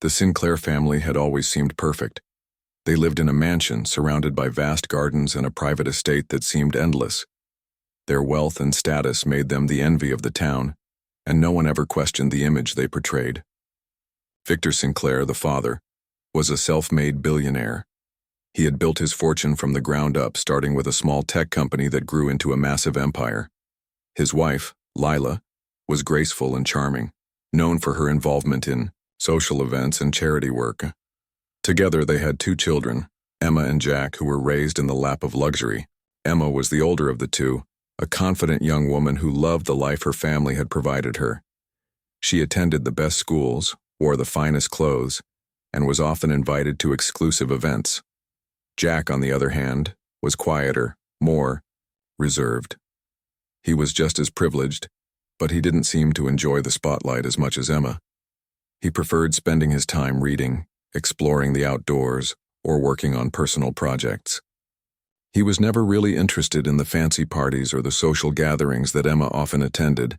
The Sinclair family had always seemed perfect. They lived in a mansion surrounded by vast gardens and a private estate that seemed endless. Their wealth and status made them the envy of the town, and no one ever questioned the image they portrayed. Victor Sinclair, the father, was a self-made billionaire. He had built his fortune from the ground up, starting with a small tech company that grew into a massive empire. His wife, Lila, was graceful and charming, known for her involvement in social events and charity work. Together they had 2 children, Emma and Jack, who were raised in the lap of luxury. Emma was the older of the 2, a confident young woman who loved the life her family had provided her. She attended the best schools, wore the finest clothes, and was often invited to exclusive events. Jack, on the other hand, was quieter, more reserved. He was just as privileged, but he didn't seem to enjoy the spotlight as much as Emma. He preferred spending his time reading, exploring the outdoors, or working on personal projects. He was never really interested in the fancy parties or the social gatherings that Emma often attended,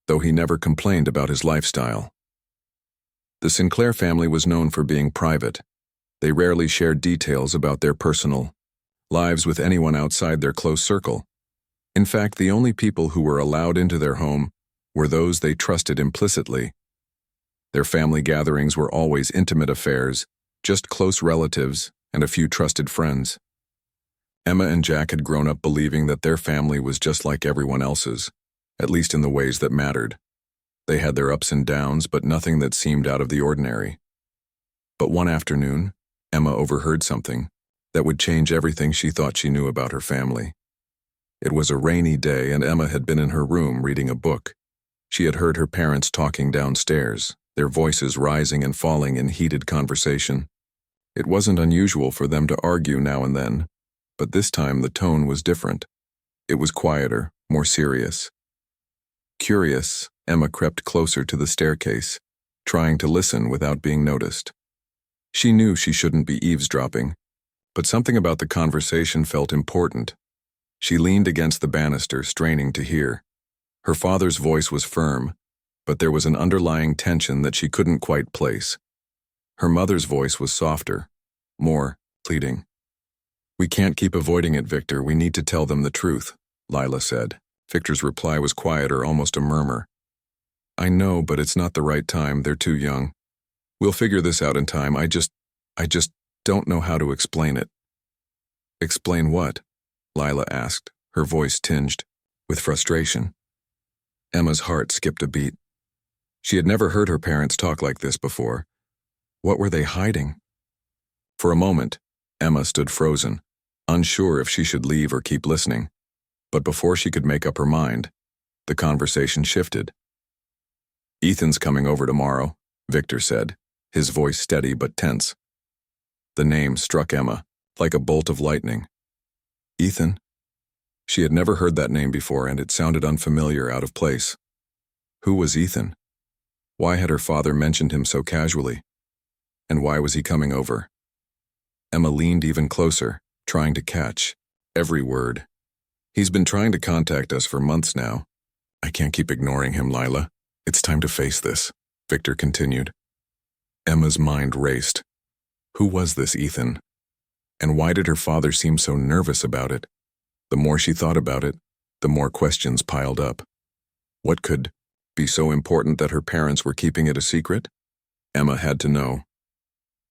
though he never complained about his lifestyle. The Sinclair family was known for being private. They rarely shared details about their personal lives with anyone outside their close circle. In fact, the only people who were allowed into their home were those they trusted implicitly. Their family gatherings were always intimate affairs, just close relatives and a few trusted friends. Emma and Jack had grown up believing that their family was just like everyone else's, at least in the ways that mattered. They had their ups and downs, but nothing that seemed out of the ordinary. But one afternoon, Emma overheard something that would change everything she thought she knew about her family. It was a rainy day, and Emma had been in her room reading a book. She had heard her parents talking downstairs, their voices rising and falling in heated conversation. It wasn't unusual for them to argue now and then, but this time the tone was different. It was quieter, more serious. Curious, Emma crept closer to the staircase, trying to listen without being noticed. She knew she shouldn't be eavesdropping, but something about the conversation felt important. She leaned against the banister, straining to hear. Her father's voice was firm, but there was an underlying tension that she couldn't quite place. Her mother's voice was softer, more pleading. "We can't keep avoiding it, Victor. We need to tell them the truth," Lila said. Victor's reply was quieter, almost a murmur. "I know, but it's not the right time. They're too young. We'll figure this out in time. I just don't know how to explain it." "Explain what?" Lila asked, her voice tinged with frustration. Emma's heart skipped a beat. She had never heard her parents talk like this before. What were they hiding? For a moment, Emma stood frozen, unsure if she should leave or keep listening. But before she could make up her mind, the conversation shifted. "Ethan's coming over tomorrow," Victor said, his voice steady but tense. The name struck Emma, like a bolt of lightning. Ethan? She had never heard that name before, and it sounded unfamiliar, out of place. Who was Ethan? Why had her father mentioned him so casually? And why was he coming over? Emma leaned even closer, trying to catch every word. "He's been trying to contact us for months now. I can't keep ignoring him, Lila. It's time to face this," Victor continued. Emma's mind raced. Who was this Ethan? And why did her father seem so nervous about it? The more she thought about it, the more questions piled up. What could be so important that her parents were keeping it a secret? Emma had to know.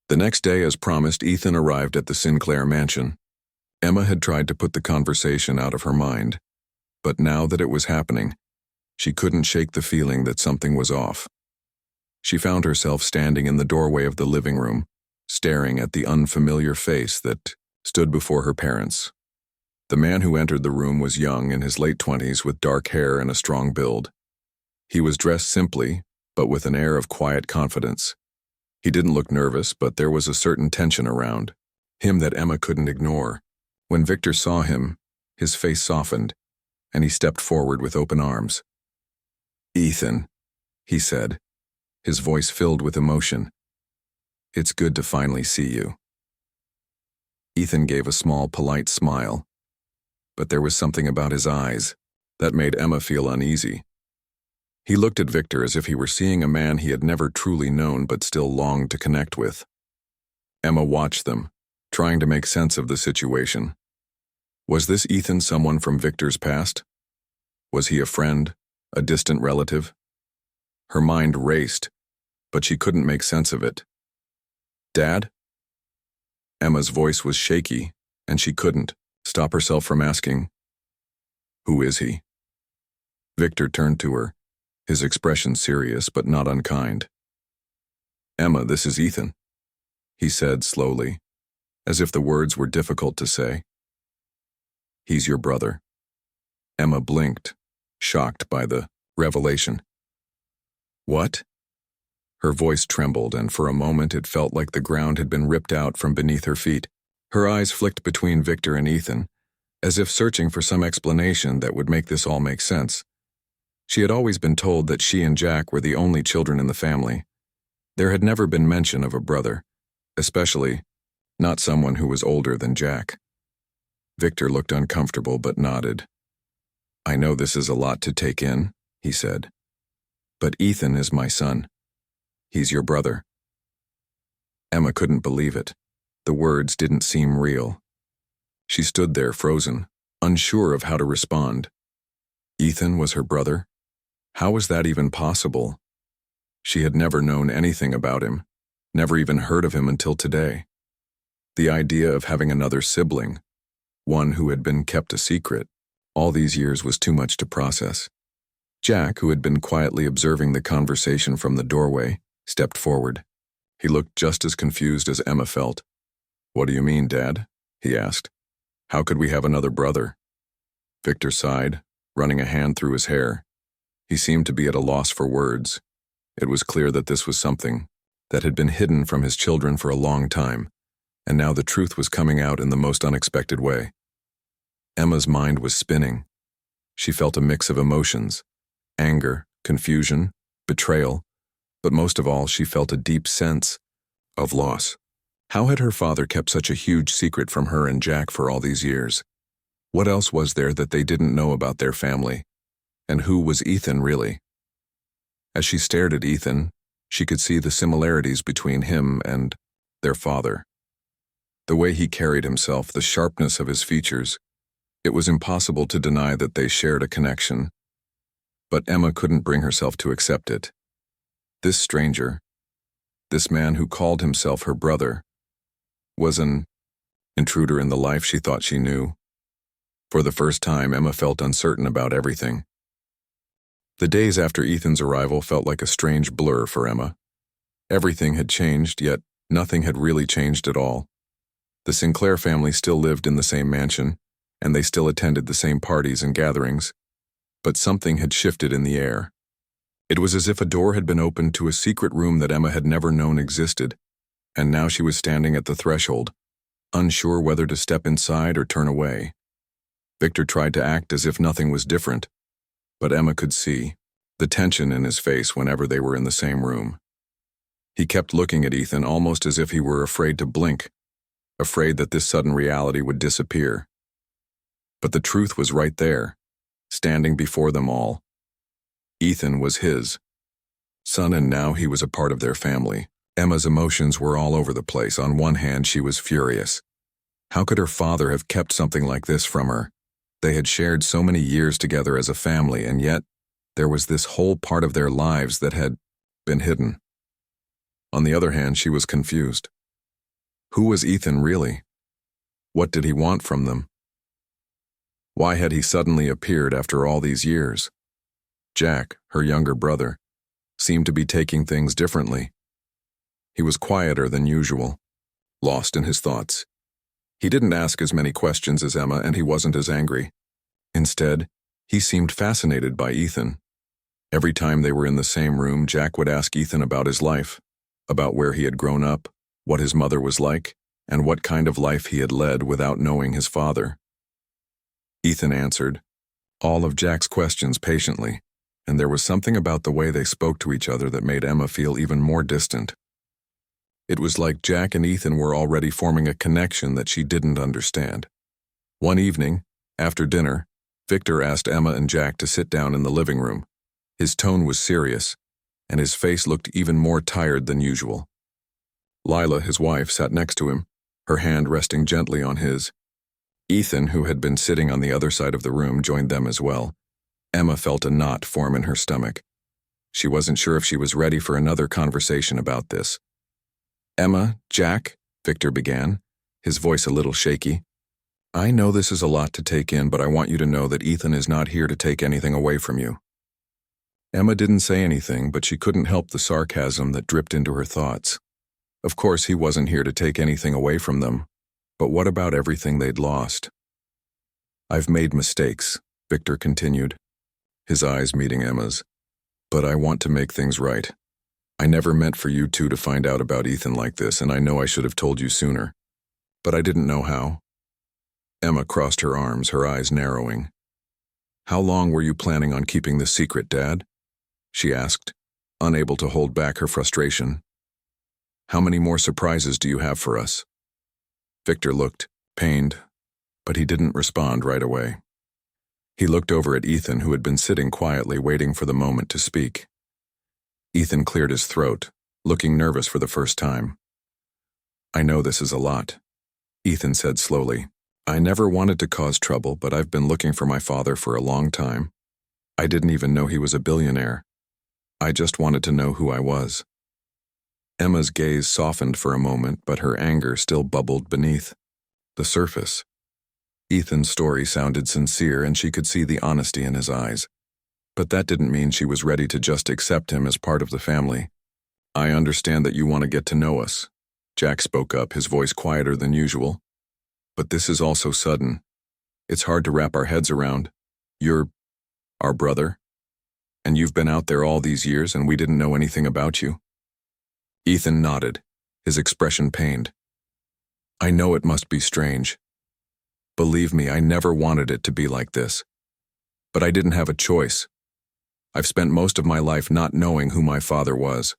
The next day, as promised, Ethan arrived at the Sinclair mansion. Emma had tried to put the conversation out of her mind, but now that it was happening, she couldn't shake the feeling that something was off. She found herself standing in the doorway of the living room, staring at the unfamiliar face that stood before her parents. The man who entered the room was young, in his late 20s, with dark hair and a strong build. He was dressed simply, but with an air of quiet confidence. He didn't look nervous, but there was a certain tension around him that Emma couldn't ignore. When Victor saw him, his face softened, and he stepped forward with open arms. "Ethan," he said, his voice filled with emotion. "It's good to finally see you." Ethan gave a small, polite smile, but there was something about his eyes that made Emma feel uneasy. He looked at Victor as if he were seeing a man he had never truly known but still longed to connect with. Emma watched them, trying to make sense of the situation. Was this Ethan someone from Victor's past? Was he a friend, a distant relative? Her mind raced, but she couldn't make sense of it. Dad? Emma's voice was shaky, and she couldn't stop herself from asking, "Who is he?" Victor turned to her, his expression serious but not unkind. "Emma, this is Ethan," he said slowly, as if the words were difficult to say. "He's your brother." Emma blinked, shocked by the revelation. "What?" Her voice trembled, and for a moment it felt like the ground had been ripped out from beneath her feet. Her eyes flicked between Victor and Ethan, as if searching for some explanation that would make this all make sense. She had always been told that she and Jack were the only children in the family. There had never been mention of a brother, especially not someone who was older than Jack. Victor looked uncomfortable but nodded. "I know this is a lot to take in," he said. "But Ethan is my son. He's your brother." Emma couldn't believe it. The words didn't seem real. She stood there frozen, unsure of how to respond. Ethan was her brother? How was that even possible? She had never known anything about him, never even heard of him until today. The idea of having another sibling, one who had been kept a secret, all these years was too much to process. Jack, who had been quietly observing the conversation from the doorway, stepped forward. He looked just as confused as Emma felt. "What do you mean, Dad?" he asked. "How could we have another brother?" Victor sighed, running a hand through his hair. He seemed to be at a loss for words. It was clear that this was something that had been hidden from his children for a long time, and now the truth was coming out in the most unexpected way. Emma's mind was spinning. She felt a mix of emotions: anger, confusion, betrayal, but most of all, she felt a deep sense of loss. How had her father kept such a huge secret from her and Jack for all these years? What else was there that they didn't know about their family? And who was Ethan really? As she stared at Ethan, she could see the similarities between him and their father. The way he carried himself, the sharpness of his features. It was impossible to deny that they shared a connection. But Emma couldn't bring herself to accept it. This stranger, this man who called himself her brother, was an intruder in the life she thought she knew. For the first time, Emma felt uncertain about everything. The days after Ethan's arrival felt like a strange blur for Emma. Everything had changed, yet nothing had really changed at all. The Sinclair family still lived in the same mansion, and they still attended the same parties and gatherings, but something had shifted in the air. It was as if a door had been opened to a secret room that Emma had never known existed, and now she was standing at the threshold, unsure whether to step inside or turn away. Victor tried to act as if nothing was different, but Emma could see the tension in his face whenever they were in the same room. He kept looking at Ethan almost as if he were afraid to blink, afraid that this sudden reality would disappear. But the truth was right there, standing before them all. Ethan was his son, and now he was a part of their family. Emma's emotions were all over the place. On one hand, she was furious. How could her father have kept something like this from her? They had shared so many years together as a family, and yet there was this whole part of their lives that had been hidden. On the other hand, she was confused. Who was Ethan really? What did he want from them? Why had he suddenly appeared after all these years? Jack, her younger brother, seemed to be taking things differently. He was quieter than usual, lost in his thoughts. He didn't ask as many questions as Emma, and he wasn't as angry. Instead, he seemed fascinated by Ethan. Every time they were in the same room, Jack would ask Ethan about his life, about where he had grown up, what his mother was like, and what kind of life he had led without knowing his father. Ethan answered all of Jack's questions patiently, and there was something about the way they spoke to each other that made Emma feel even more distant. It was like Jack and Ethan were already forming a connection that she didn't understand. One evening, after dinner, Victor asked Emma and Jack to sit down in the living room. His tone was serious, and his face looked even more tired than usual. Lila, his wife, sat next to him, her hand resting gently on his. Ethan, who had been sitting on the other side of the room, joined them as well. Emma felt a knot form in her stomach. She wasn't sure if she was ready for another conversation about this. "Emma, Jack," Victor began, his voice a little shaky. "I know this is a lot to take in, but I want you to know that Ethan is not here to take anything away from you." Emma didn't say anything, but she couldn't help the sarcasm that dripped into her thoughts. Of course, he wasn't here to take anything away from them, but what about everything they'd lost? "I've made mistakes," Victor continued, his eyes meeting Emma's, "but I want to make things right. I never meant for you two to find out about Ethan like this, and I know I should have told you sooner, but I didn't know how." Emma crossed her arms, her eyes narrowing. "How long were you planning on keeping this secret, Dad?" she asked, unable to hold back her frustration. "How many more surprises do you have for us?" Victor looked pained, but he didn't respond right away. He looked over at Ethan, who had been sitting quietly waiting for the moment to speak. Ethan cleared his throat, looking nervous for the first time. "I know this is a lot," Ethan said slowly. "I never wanted to cause trouble, but I've been looking for my father for a long time. I didn't even know he was a billionaire. I just wanted to know who I was." Emma's gaze softened for a moment, but her anger still bubbled beneath the surface. Ethan's story sounded sincere, and she could see the honesty in his eyes. But that didn't mean she was ready to just accept him as part of the family. "I understand that you want to get to know us," Jack spoke up, his voice quieter than usual. "But this is all so sudden. It's hard to wrap our heads around. You're our brother, and you've been out there all these years and we didn't know anything about you." Ethan nodded, his expression pained. "I know it must be strange. Believe me, I never wanted it to be like this. But I didn't have a choice. I've spent most of my life not knowing who my father was.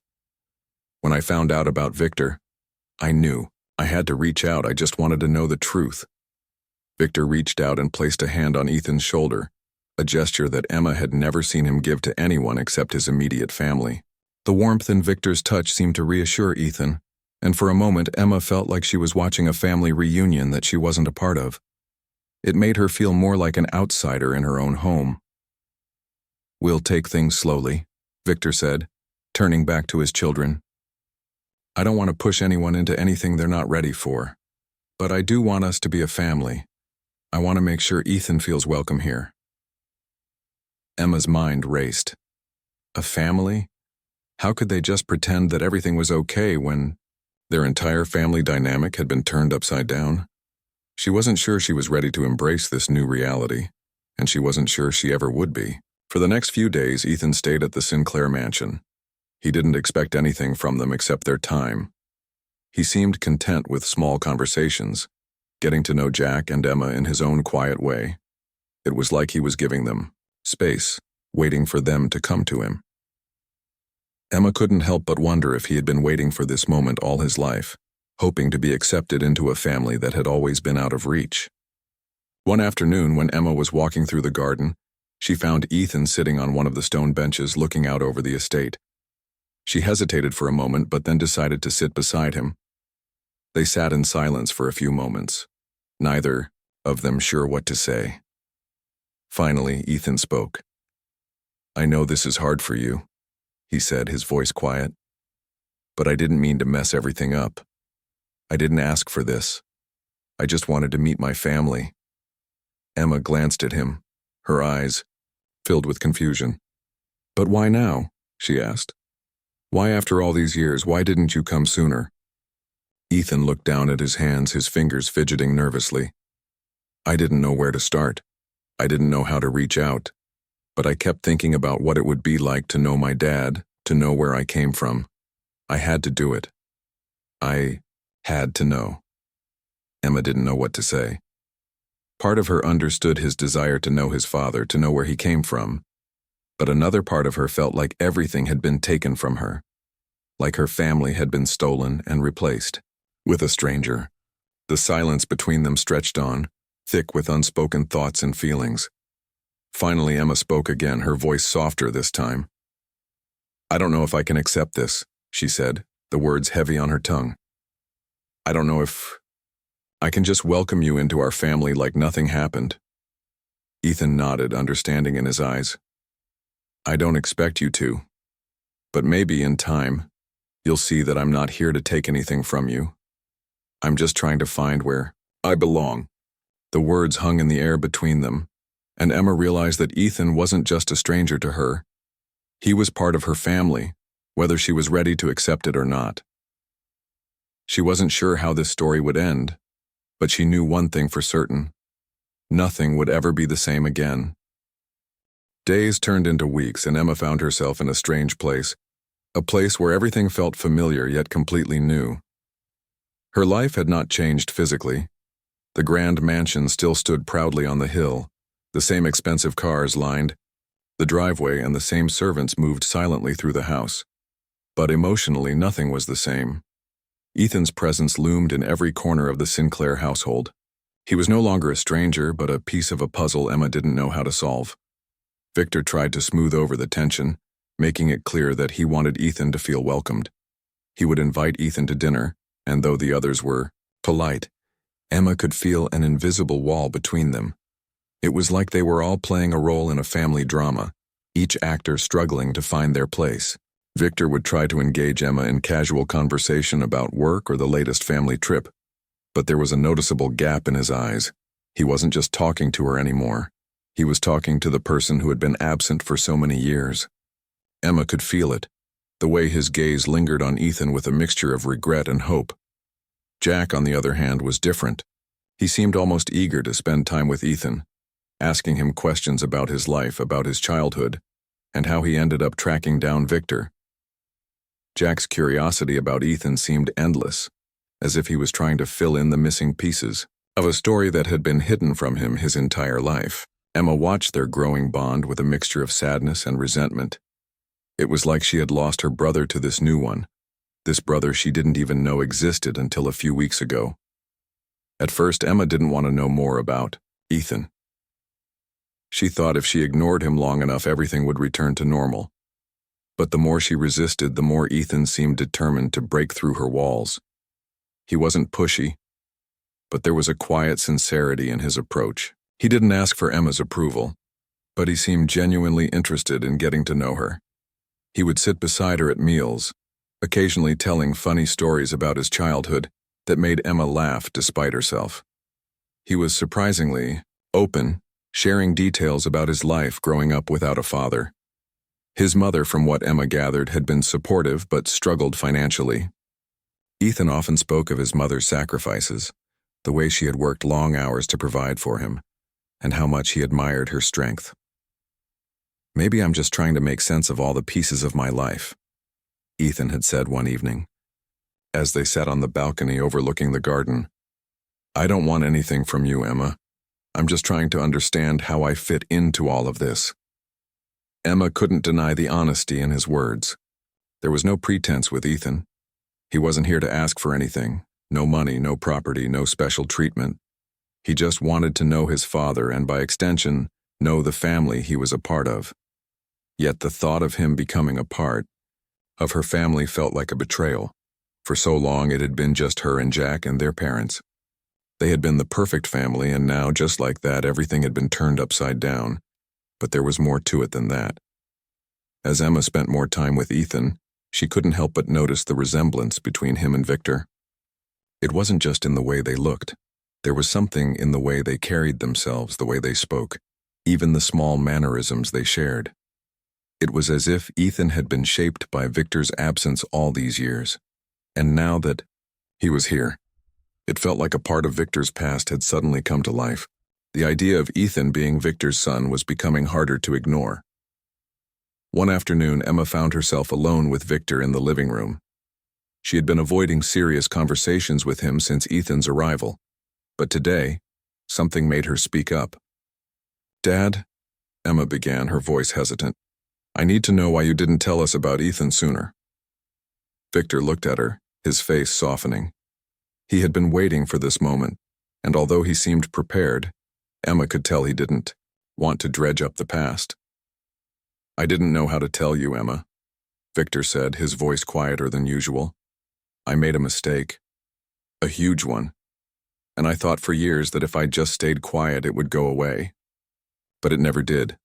When I found out about Victor, I knew. I had to reach out. I just wanted to know the truth." Victor reached out and placed a hand on Ethan's shoulder, a gesture that Emma had never seen him give to anyone except his immediate family. The warmth in Victor's touch seemed to reassure Ethan, and for a moment Emma felt like she was watching a family reunion that she wasn't a part of. It made her feel more like an outsider in her own home. "We'll take things slowly," Victor said, turning back to his children. "I don't want to push anyone into anything they're not ready for, but I do want us to be a family. I want to make sure Ethan feels welcome here." Emma's mind raced. A family? How could they just pretend that everything was okay when their entire family dynamic had been turned upside down? She wasn't sure she was ready to embrace this new reality, and she wasn't sure she ever would be. For the next few days, Ethan stayed at the Sinclair mansion. He didn't expect anything from them except their time. He seemed content with small conversations, getting to know Jack and Emma in his own quiet way. It was like he was giving them space, waiting for them to come to him. Emma couldn't help but wonder if he had been waiting for this moment all his life, hoping to be accepted into a family that had always been out of reach. One afternoon, when Emma was walking through the garden, she found Ethan sitting on one of the stone benches looking out over the estate. She hesitated for a moment, but then decided to sit beside him. They sat in silence for a few moments, neither of them sure what to say. Finally, Ethan spoke. "I know this is hard for you," he said, his voice quiet. "But I didn't mean to mess everything up. I didn't ask for this. I just wanted to meet my family." Emma glanced at him, her eyes filled with confusion. "But why now?" she asked. "Why after all these years? Why didn't you come sooner?" Ethan looked down at his hands, his fingers fidgeting nervously. "I didn't know where to start. I didn't know how to reach out. But I kept thinking about what it would be like to know my dad, to know where I came from. I had to do it. I had to know." Emma didn't know what to say. Part of her understood his desire to know his father, to know where he came from. But another part of her felt like everything had been taken from her, like her family had been stolen and replaced with a stranger. The silence between them stretched on, thick with unspoken thoughts and feelings. Finally, Emma spoke again, her voice softer this time. "I don't know if I can accept this," she said, the words heavy on her tongue. "I don't know if I can just welcome you into our family like nothing happened." Ethan nodded, understanding in his eyes. "I don't expect you to, but maybe in time, you'll see that I'm not here to take anything from you. I'm just trying to find where I belong." The words hung in the air between them, and Emma realized that Ethan wasn't just a stranger to her. He was part of her family, whether she was ready to accept it or not. She wasn't sure how this story would end, but she knew one thing for certain. Nothing would ever be the same again. Days turned into weeks, and Emma found herself in a strange place, a place where everything felt familiar yet completely new. Her life had not changed physically. The grand mansion still stood proudly on the hill, the same expensive cars lined the driveway, and the same servants moved silently through the house. But emotionally, nothing was the same. Ethan's presence loomed in every corner of the Sinclair household. He was no longer a stranger, but a piece of a puzzle Emma didn't know how to solve. Victor tried to smooth over the tension, making it clear that he wanted Ethan to feel welcomed. He would invite Ethan to dinner, and though the others were polite, Emma could feel an invisible wall between them. It was like they were all playing a role in a family drama, each actor struggling to find their place. Victor would try to engage Emma in casual conversation about work or the latest family trip, but there was a noticeable gap in his eyes. He wasn't just talking to her anymore. He was talking to the person who had been absent for so many years. Emma could feel it, the way his gaze lingered on Ethan with a mixture of regret and hope. Jack, on the other hand, was different. He seemed almost eager to spend time with Ethan, asking him questions about his life, about his childhood, and how he ended up tracking down Victor. Jack's curiosity about Ethan seemed endless, as if he was trying to fill in the missing pieces of a story that had been hidden from him his entire life. Emma watched their growing bond with a mixture of sadness and resentment. It was like she had lost her brother to this new one, this brother she didn't even know existed until a few weeks ago. At first, Emma didn't want to know more about Ethan. She thought if she ignored him long enough, everything would return to normal. But the more she resisted, the more Ethan seemed determined to break through her walls. He wasn't pushy, but there was a quiet sincerity in his approach. He didn't ask for Emma's approval, but he seemed genuinely interested in getting to know her. He would sit beside her at meals, occasionally telling funny stories about his childhood that made Emma laugh despite herself. He was surprisingly open, sharing details about his life growing up without a father. His mother, from what Emma gathered, had been supportive but struggled financially. Ethan often spoke of his mother's sacrifices, the way she had worked long hours to provide for him, and how much he admired her strength. "Maybe I'm just trying to make sense of all the pieces of my life," Ethan had said one evening, as they sat on the balcony overlooking the garden. "I don't want anything from you, Emma. I'm just trying to understand how I fit into all of this." Emma couldn't deny the honesty in his words. There was no pretense with Ethan. He wasn't here to ask for anything. No money, no property, no special treatment. He just wanted to know his father and, by extension, know the family he was a part of. Yet the thought of him becoming a part of her family felt like a betrayal. For so long it had been just her and Jack and their parents. They had been the perfect family, and now, just like that, everything had been turned upside down. But there was more to it than that. As Emma spent more time with Ethan, she couldn't help but notice the resemblance between him and Victor. It wasn't just in the way they looked. There was something in the way they carried themselves, the way they spoke, even the small mannerisms they shared. It was as if Ethan had been shaped by Victor's absence all these years, and now that he was here, it felt like a part of Victor's past had suddenly come to life. The idea of Ethan being Victor's son was becoming harder to ignore. One afternoon, Emma found herself alone with Victor in the living room. She had been avoiding serious conversations with him since Ethan's arrival, but today, something made her speak up. "Dad," Emma began, her voice hesitant, "I need to know why you didn't tell us about Ethan sooner." Victor looked at her, his face softening. He had been waiting for this moment, and although he seemed prepared, Emma could tell he didn't. want to dredge up the past. I didn't know how to tell you, Emma, Victor said, his voice quieter than usual. I made a mistake. A huge one. And I thought for years that if I just stayed quiet, it would go away. But it never did.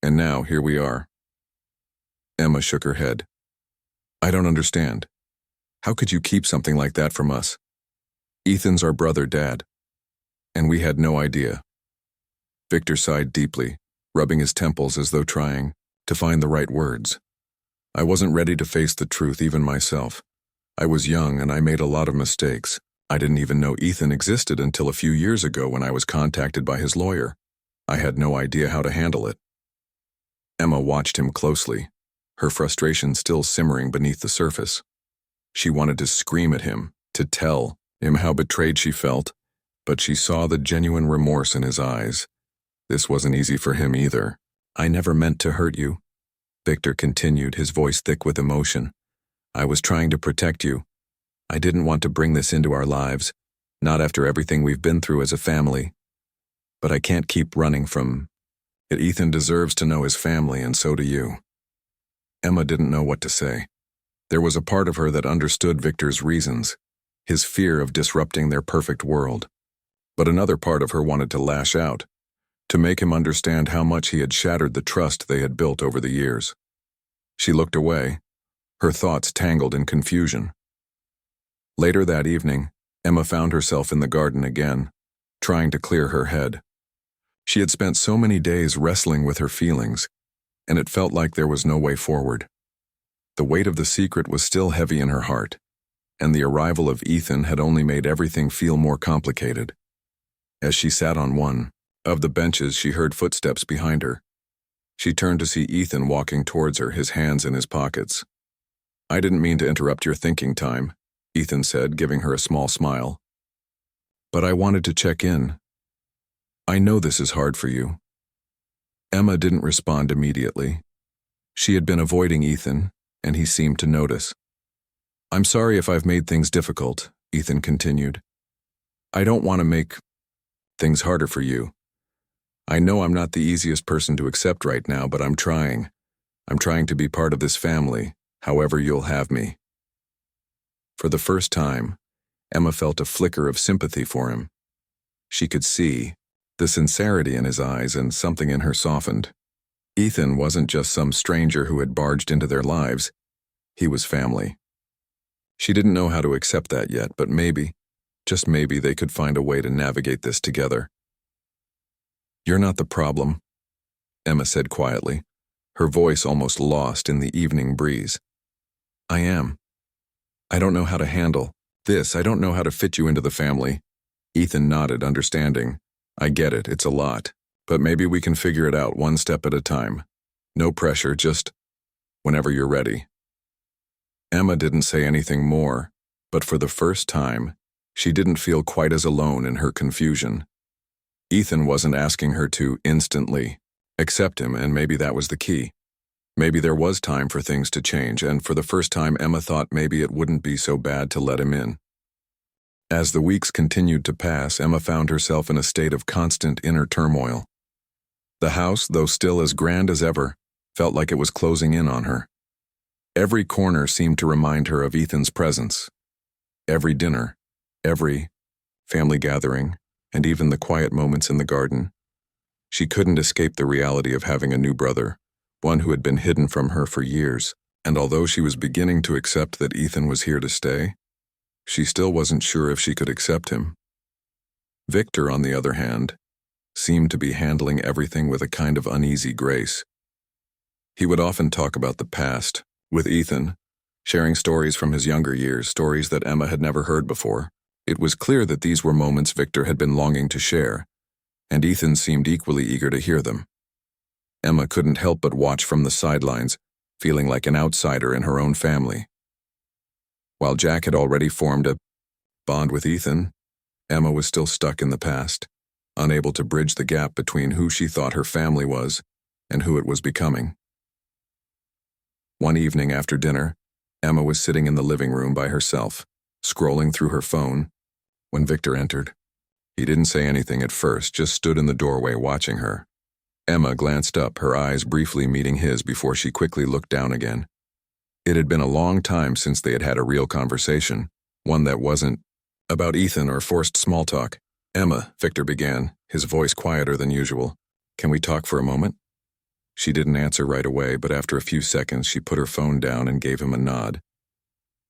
And now, here we are. Emma shook her head. I don't understand. How could you keep something like that from us? Ethan's our brother, Dad. And we had no idea. Victor sighed deeply, rubbing his temples as though trying to find the right words. I wasn't ready to face the truth even myself. I was young and I made a lot of mistakes. I didn't even know Ethan existed until a few years ago when I was contacted by his lawyer. I had no idea how to handle it. Emma watched him closely, her frustration still simmering beneath the surface. She wanted to scream at him, to tell him how betrayed she felt, but she saw the genuine remorse in his eyes. This wasn't easy for him either. I never meant to hurt you, Victor continued, his voice thick with emotion. I was trying to protect you. I didn't want to bring this into our lives, not after everything we've been through as a family. But I can't keep running from it. Ethan deserves to know his family, and so do you. Emma didn't know what to say. There was a part of her that understood Victor's reasons, his fear of disrupting their perfect world. But another part of her wanted to lash out, to make him understand how much he had shattered the trust they had built over the years. She looked away, her thoughts tangled in confusion. Later that evening, Emma found herself in the garden again, trying to clear her head. She had spent so many days wrestling with her feelings, and it felt like there was no way forward. The weight of the secret was still heavy in her heart, and the arrival of Ethan had only made everything feel more complicated. As she sat on one of the benches, she heard footsteps behind her. She turned to see Ethan walking towards her, his hands in his pockets. I didn't mean to interrupt your thinking time, Ethan said, giving her a small smile. But I wanted to check in. I know this is hard for you. Emma didn't respond immediately. She had been avoiding Ethan, and he seemed to notice. I'm sorry if I've made things difficult, Ethan continued. I don't want to make things harder for you. I know I'm not the easiest person to accept right now, but I'm trying. I'm trying to be part of this family, however you'll have me. For the first time, Emma felt a flicker of sympathy for him. She could see the sincerity in his eyes, and something in her softened. Ethan wasn't just some stranger who had barged into their lives. He was family. She didn't know how to accept that yet, but maybe, just maybe, they could find a way to navigate this together. You're not the problem, Emma said quietly, her voice almost lost in the evening breeze. I am. I don't know how to handle this. I don't know how to fit you into the family. Ethan nodded, understanding. I get it, it's a lot, but maybe we can figure it out one step at a time. No pressure, just whenever you're ready. Emma didn't say anything more, but for the first time, she didn't feel quite as alone in her confusion. Ethan wasn't asking her to instantly accept him, and maybe that was the key. Maybe there was time for things to change, and for the first time Emma thought maybe it wouldn't be so bad to let him in. As the weeks continued to pass, Emma found herself in a state of constant inner turmoil. The house, though still as grand as ever, felt like it was closing in on her. Every corner seemed to remind her of Ethan's presence. Every dinner, every family gathering, and even the quiet moments in the garden. She couldn't escape the reality of having a new brother, one who had been hidden from her for years, and although she was beginning to accept that Ethan was here to stay, she still wasn't sure if she could accept him. Victor, on the other hand, seemed to be handling everything with a kind of uneasy grace. He would often talk about the past with Ethan, sharing stories from his younger years, stories that Emma had never heard before. It was clear that these were moments Victor had been longing to share, and Ethan seemed equally eager to hear them. Emma couldn't help but watch from the sidelines, feeling like an outsider in her own family. While Jack had already formed a bond with Ethan, Emma was still stuck in the past, unable to bridge the gap between who she thought her family was and who it was becoming. One evening after dinner, Emma was sitting in the living room by herself, scrolling through her phone, when Victor entered. He didn't say anything at first, just stood in the doorway watching her. Emma glanced up, her eyes briefly meeting his before she quickly looked down again. It had been a long time since they had had a real conversation, one that wasn't about Ethan or forced small talk. "Emma," Victor began, his voice quieter than usual. "Can we talk for a moment?" She didn't answer right away, but after a few seconds she put her phone down and gave him a nod.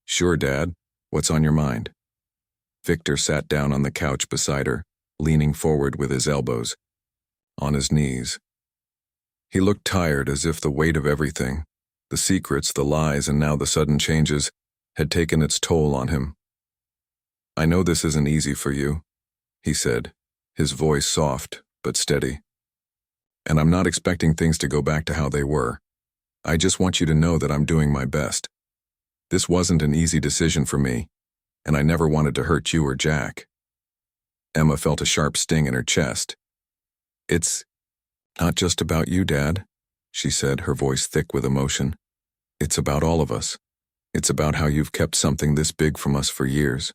"Sure, Dad. What's on your mind?" Victor sat down on the couch beside her, leaning forward with his elbows on his knees. He looked tired, as if the weight of everything, the secrets, the lies, and now the sudden changes, had taken its toll on him. "I know this isn't easy for you," he said, his voice soft but steady. "And I'm not expecting things to go back to how they were. I just want you to know that I'm doing my best. This wasn't an easy decision for me, and I never wanted to hurt you or Jack." Emma felt a sharp sting in her chest. "It's not just about you, Dad," she said, her voice thick with emotion. "It's about all of us. It's about how you've kept something this big from us for years.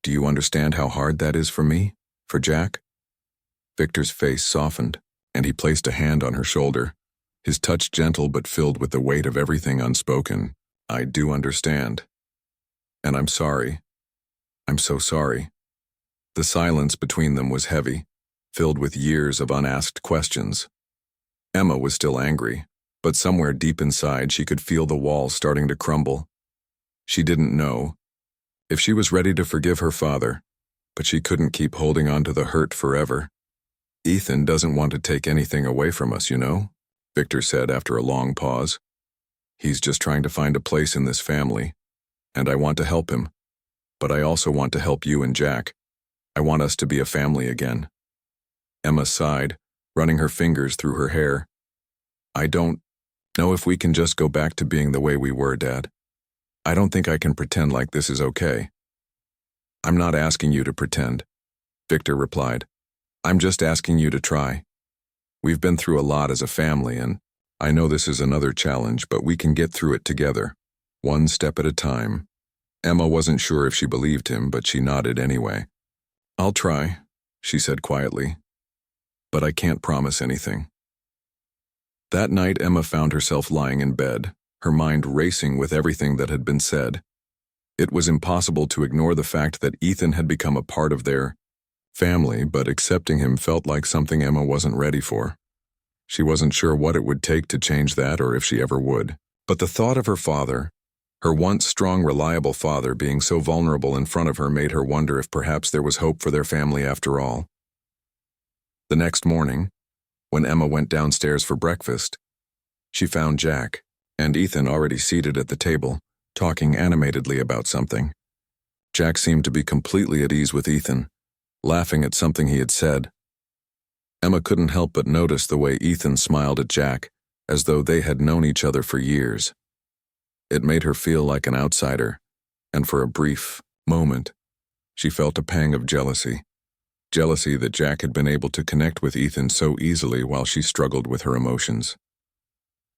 Do you understand how hard that is for me? For Jack?" Victor's face softened, and he placed a hand on her shoulder, his touch gentle but filled with the weight of everything unspoken. "I do understand. And I'm sorry. I'm so sorry." The silence between them was heavy, filled with years of unasked questions. Emma was still angry, but somewhere deep inside she could feel the walls starting to crumble. She didn't know if she was ready to forgive her father, but she couldn't keep holding on to the hurt forever. "Ethan doesn't want to take anything away from us, you know," Victor said after a long pause. "He's just trying to find a place in this family, and I want to help him. But I also want to help you and Jack. I want us to be a family again." Emma sighed, running her fingers through her hair. "I don't know if we can just go back to being the way we were, Dad. I don't think I can pretend like this is okay." "I'm not asking you to pretend," Victor replied. "I'm just asking you to try. We've been through a lot as a family, and I know this is another challenge, but we can get through it together, one step at a time." Emma wasn't sure if she believed him, but she nodded anyway. "I'll try," she said quietly, "but I can't promise anything." That night, Emma found herself lying in bed, her mind racing with everything that had been said. It was impossible to ignore the fact that Ethan had become a part of their family, but accepting him felt like something Emma wasn't ready for. She wasn't sure what it would take to change that or if she ever would. But the thought of her father, her once strong, reliable father, being so vulnerable in front of her made her wonder if perhaps there was hope for their family after all. The next morning, when Emma went downstairs for breakfast, she found Jack and Ethan already seated at the table, talking animatedly about something. Jack seemed to be completely at ease with Ethan, laughing at something he had said. Emma couldn't help but notice the way Ethan smiled at Jack, as though they had known each other for years. It made her feel like an outsider, and for a brief moment, she felt a pang of jealousy. Jealousy that Jack had been able to connect with Ethan so easily while she struggled with her emotions.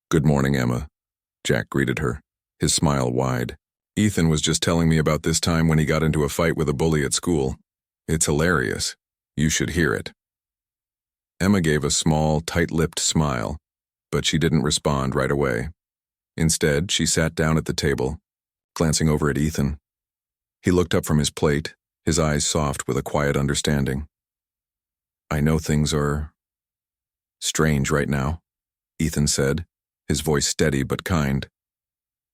"Good morning, Emma," Jack greeted her, his smile wide. "Ethan was just telling me about this time when he got into a fight with a bully at school. It's hilarious. You should hear it." Emma gave a small, tight-lipped smile, but she didn't respond right away. Instead, she sat down at the table, glancing over at Ethan. He looked up from his plate, his eyes soft with a quiet understanding. "I know things are strange right now," Ethan said, his voice steady but kind.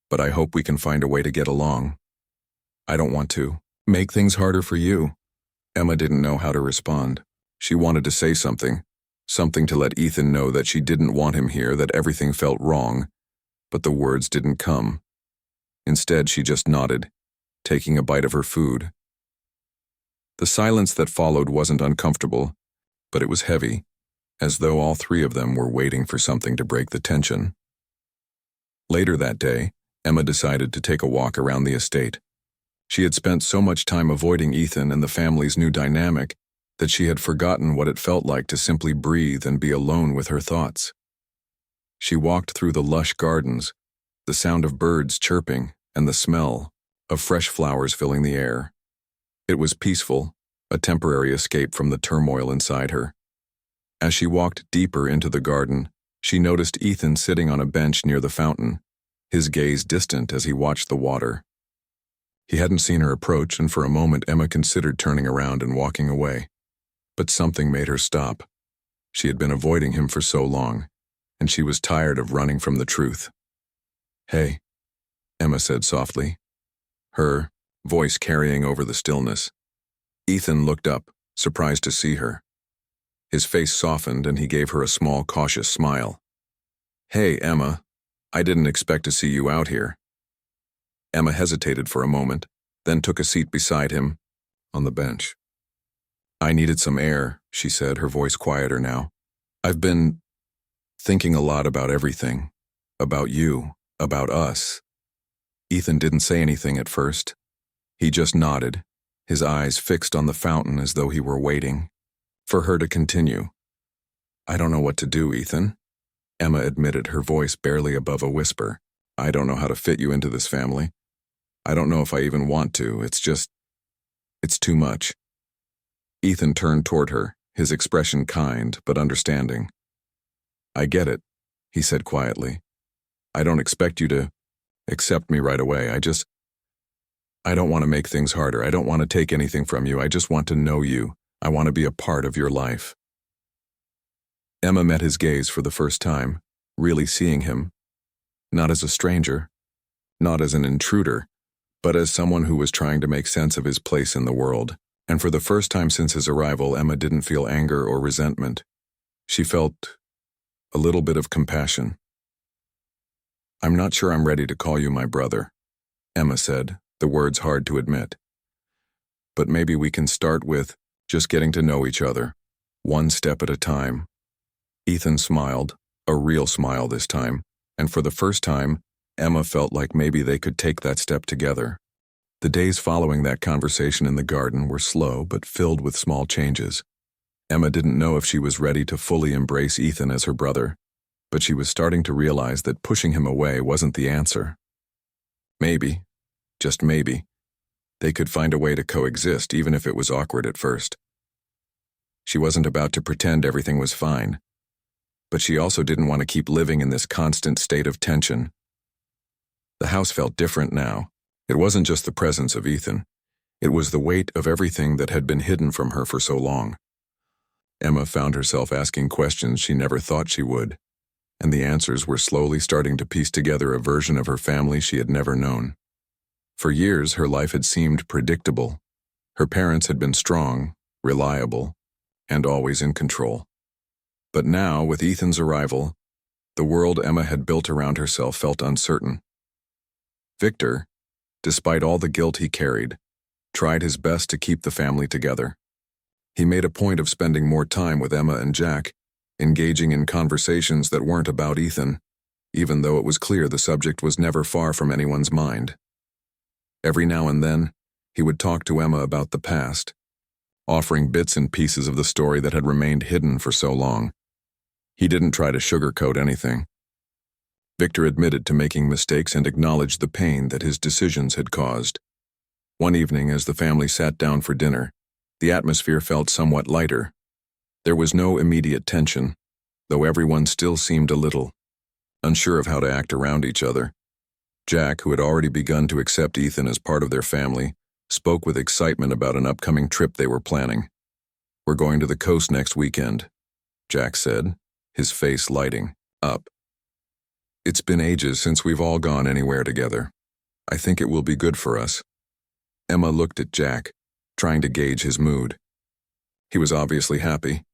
"But I hope we can find a way to get along. I don't want to make things harder for you." Emma didn't know how to respond. She wanted to say something to let Ethan know that she didn't want him here, that everything felt wrong, but the words didn't come. Instead, she just nodded, taking a bite of her food. The silence that followed wasn't uncomfortable, but it was heavy, as though all three of them were waiting for something to break the tension. Later that day, Emma decided to take a walk around the estate. She had spent so much time avoiding Ethan and the family's new dynamic that she had forgotten what it felt like to simply breathe and be alone with her thoughts. She walked through the lush gardens, the sound of birds chirping and the smell of fresh flowers filling the air. It was peaceful, a temporary escape from the turmoil inside her. As she walked deeper into the garden, she noticed Ethan sitting on a bench near the fountain, his gaze distant as he watched the water. He hadn't seen her approach, and for a moment Emma considered turning around and walking away. But something made her stop. She had been avoiding him for so long, and she was tired of running from the truth. "Hey," Emma said softly, her voice carrying over the stillness. Ethan looked up, surprised to see her. His face softened and he gave her a small, cautious smile. "Hey, Emma, I didn't expect to see you out here." Emma hesitated for a moment, then took a seat beside him on the bench. "I needed some air," she said, her voice quieter now. "I've been thinking a lot about everything, about you, about us." Ethan didn't say anything at first. He just nodded, his eyes fixed on the fountain as though he were waiting for her to continue. "I don't know what to do, Ethan," Emma admitted, her voice barely above a whisper. "I don't know how to fit you into this family. I don't know if I even want to. It's too much." Ethan turned toward her, his expression kind but understanding. "I get it," he said quietly. "I don't expect you to accept me right away. I don't want to make things harder. I don't want to take anything from you. I just want to know you. I want to be a part of your life." Emma met his gaze for the first time, really seeing him, not as a stranger, not as an intruder, but as someone who was trying to make sense of his place in the world. And for the first time since his arrival, Emma didn't feel anger or resentment. She felt a little bit of compassion. "I'm not sure I'm ready to call you my brother," Emma said, the words hard to admit. "But maybe we can start with just getting to know each other, one step at a time." Ethan smiled, a real smile this time, and for the first time, Emma felt like maybe they could take that step together. The days following that conversation in the garden were slow but filled with small changes. Emma didn't know if she was ready to fully embrace Ethan as her brother, but she was starting to realize that pushing him away wasn't the answer. Maybe, just maybe, they could find a way to coexist even if it was awkward at first. She wasn't about to pretend everything was fine, but she also didn't want to keep living in this constant state of tension. The house felt different now. It wasn't just the presence of Ethan. It was the weight of everything that had been hidden from her for so long. Emma found herself asking questions she never thought she would, and the answers were slowly starting to piece together a version of her family she had never known. For years, her life had seemed predictable. Her parents had been strong, reliable, and always in control. But now, with Ethan's arrival, the world Emma had built around herself felt uncertain. Victor, despite all the guilt he carried, tried his best to keep the family together. He made a point of spending more time with Emma and Jack, engaging in conversations that weren't about Ethan, even though it was clear the subject was never far from anyone's mind. Every now and then, he would talk to Emma about the past, offering bits and pieces of the story that had remained hidden for so long. He didn't try to sugarcoat anything. Victor admitted to making mistakes and acknowledged the pain that his decisions had caused. One evening, as the family sat down for dinner, the atmosphere felt somewhat lighter. There was no immediate tension, though everyone still seemed a little unsure of how to act around each other. Jack, who had already begun to accept Ethan as part of their family, spoke with excitement about an upcoming trip they were planning. "We're going to the coast next weekend," Jack said, his face lighting up. "It's been ages since we've all gone anywhere together. I think it will be good for us." Emma looked at Jack, trying to gauge his mood. He was obviously happy,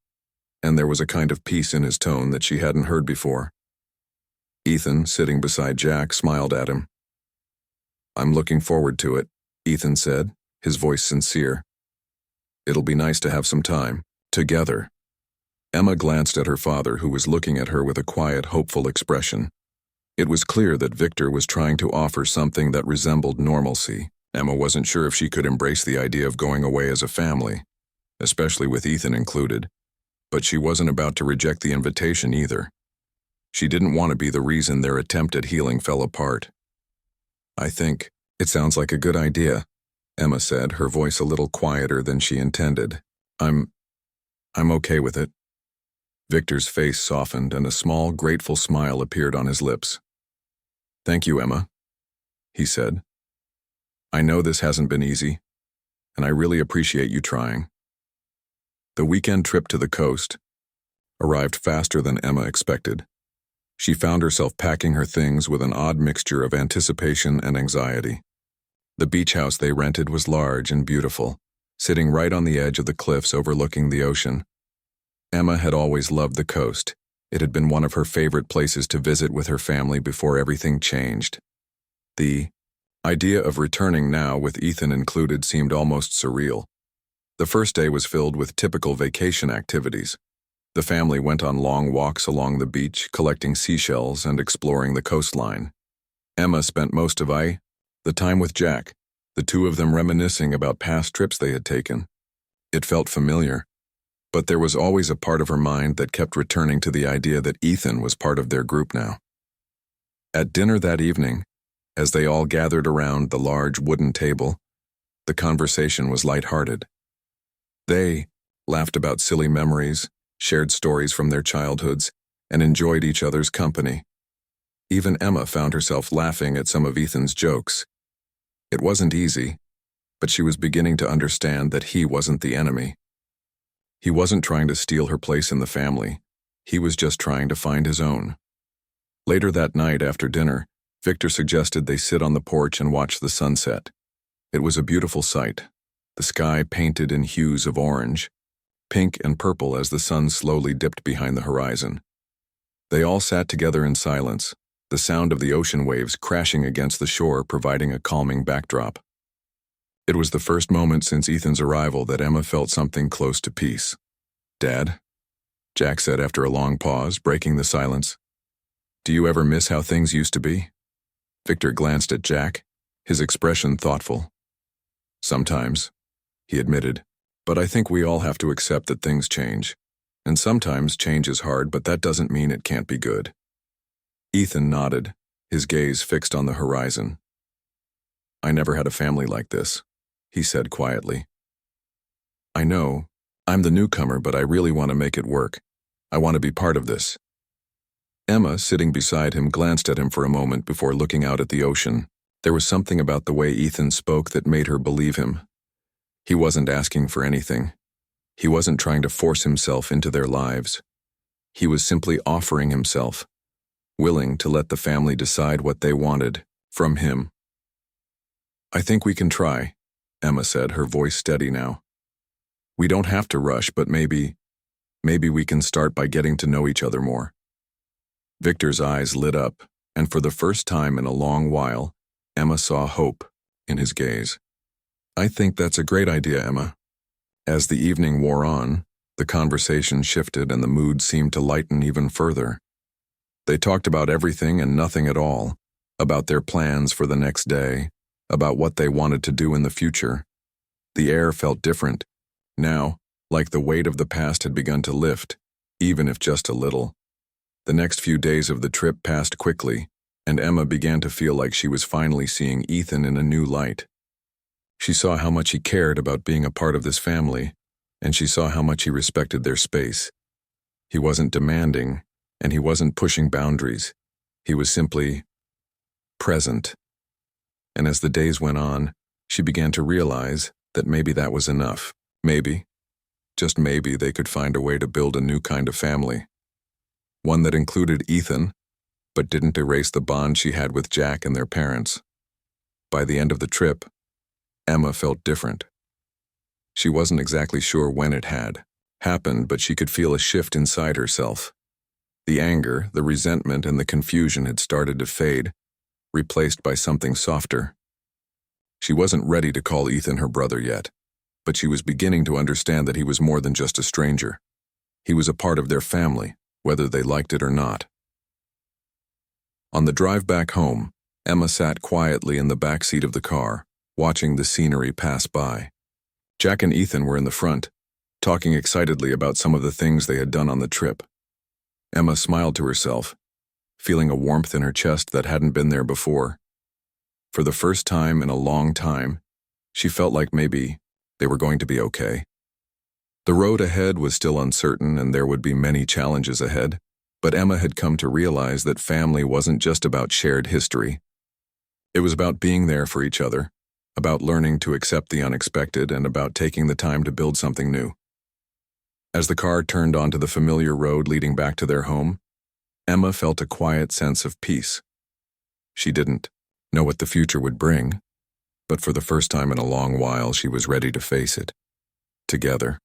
and there was a kind of peace in his tone that she hadn't heard before. Ethan, sitting beside Jack, smiled at him. "I'm looking forward to it," Ethan said, his voice sincere. "It'll be nice to have some time together." Emma glanced at her father, who was looking at her with a quiet, hopeful expression. It was clear that Victor was trying to offer something that resembled normalcy. Emma wasn't sure if she could embrace the idea of going away as a family, especially with Ethan included, but she wasn't about to reject the invitation either. She didn't want to be the reason their attempt at healing fell apart. "I think it sounds like a good idea," Emma said, her voice a little quieter than she intended. I'm okay with it." Victor's face softened and a small, grateful smile appeared on his lips. "Thank you, Emma," he said. "I know this hasn't been easy, and I really appreciate you trying." The weekend trip to the coast arrived faster than Emma expected. She found herself packing her things with an odd mixture of anticipation and anxiety. The beach house they rented was large and beautiful, sitting right on the edge of the cliffs overlooking the ocean. Emma had always loved the coast. It had been one of her favorite places to visit with her family before everything changed. The idea of returning now with Ethan included seemed almost surreal. The first day was filled with typical vacation activities. The family went on long walks along the beach, collecting seashells and exploring the coastline. Emma spent most of the time with Jack, the two of them reminiscing about past trips they had taken. It felt familiar, but there was always a part of her mind that kept returning to the idea that Ethan was part of their group now. At dinner that evening, as they all gathered around the large wooden table, the conversation was lighthearted. They laughed about silly memories, shared stories from their childhoods, and enjoyed each other's company. Even Emma found herself laughing at some of Ethan's jokes. It wasn't easy, but she was beginning to understand that he wasn't the enemy. He wasn't trying to steal her place in the family. He was just trying to find his own. Later that night after dinner, Victor suggested they sit on the porch and watch the sunset. It was a beautiful sight, the sky painted in hues of orange, pink and purple as the sun slowly dipped behind the horizon. They all sat together in silence, the sound of the ocean waves crashing against the shore providing a calming backdrop. It was the first moment since Ethan's arrival that Emma felt something close to peace. "Dad," Jack said after a long pause, breaking the silence, "do you ever miss how things used to be?" Victor glanced at Jack, his expression thoughtful. "Sometimes," he admitted, "but I think we all have to accept that things change. And sometimes change is hard, but that doesn't mean it can't be good." Ethan nodded, his gaze fixed on the horizon. "I never had a family like this," he said quietly. "I know, I'm the newcomer, but I really want to make it work. I want to be part of this." Emma, sitting beside him, glanced at him for a moment before looking out at the ocean. There was something about the way Ethan spoke that made her believe him. He wasn't asking for anything. He wasn't trying to force himself into their lives. He was simply offering himself, willing to let the family decide what they wanted from him. "I think we can try," Emma said, her voice steady now. "We don't have to rush, but maybe we can start by getting to know each other more." Victor's eyes lit up, and for the first time in a long while, Emma saw hope in his gaze. "I think that's a great idea, Emma." As the evening wore on, the conversation shifted and the mood seemed to lighten even further. They talked about everything and nothing at all, about their plans for the next day, about what they wanted to do in the future. The air felt different, now, like the weight of the past had begun to lift, even if just a little. The next few days of the trip passed quickly, and Emma began to feel like she was finally seeing Ethan in a new light. She saw how much he cared about being a part of this family, and she saw how much he respected their space. He wasn't demanding, and he wasn't pushing boundaries. He was simply present. And as the days went on, she began to realize that maybe that was enough. Maybe, just maybe, they could find a way to build a new kind of family. One that included Ethan, but didn't erase the bond she had with Jack and their parents. By the end of the trip, Emma felt different. She wasn't exactly sure when it had happened, but she could feel a shift inside herself. The anger, the resentment, and the confusion had started to fade, replaced by something softer. She wasn't ready to call Ethan her brother yet, but she was beginning to understand that he was more than just a stranger. He was a part of their family, whether they liked it or not. On the drive back home, Emma sat quietly in the back seat of the car, watching the scenery pass by. Jack and Ethan were in the front, talking excitedly about some of the things they had done on the trip. Emma smiled to herself, feeling a warmth in her chest that hadn't been there before. For the first time in a long time, she felt like maybe they were going to be okay. The road ahead was still uncertain and there would be many challenges ahead, but Emma had come to realize that family wasn't just about shared history. It was about being there for each other, about learning to accept the unexpected, and about taking the time to build something new. As the car turned onto the familiar road leading back to their home, Emma felt a quiet sense of peace. She didn't know what the future would bring, but for the first time in a long while she was ready to face it, together.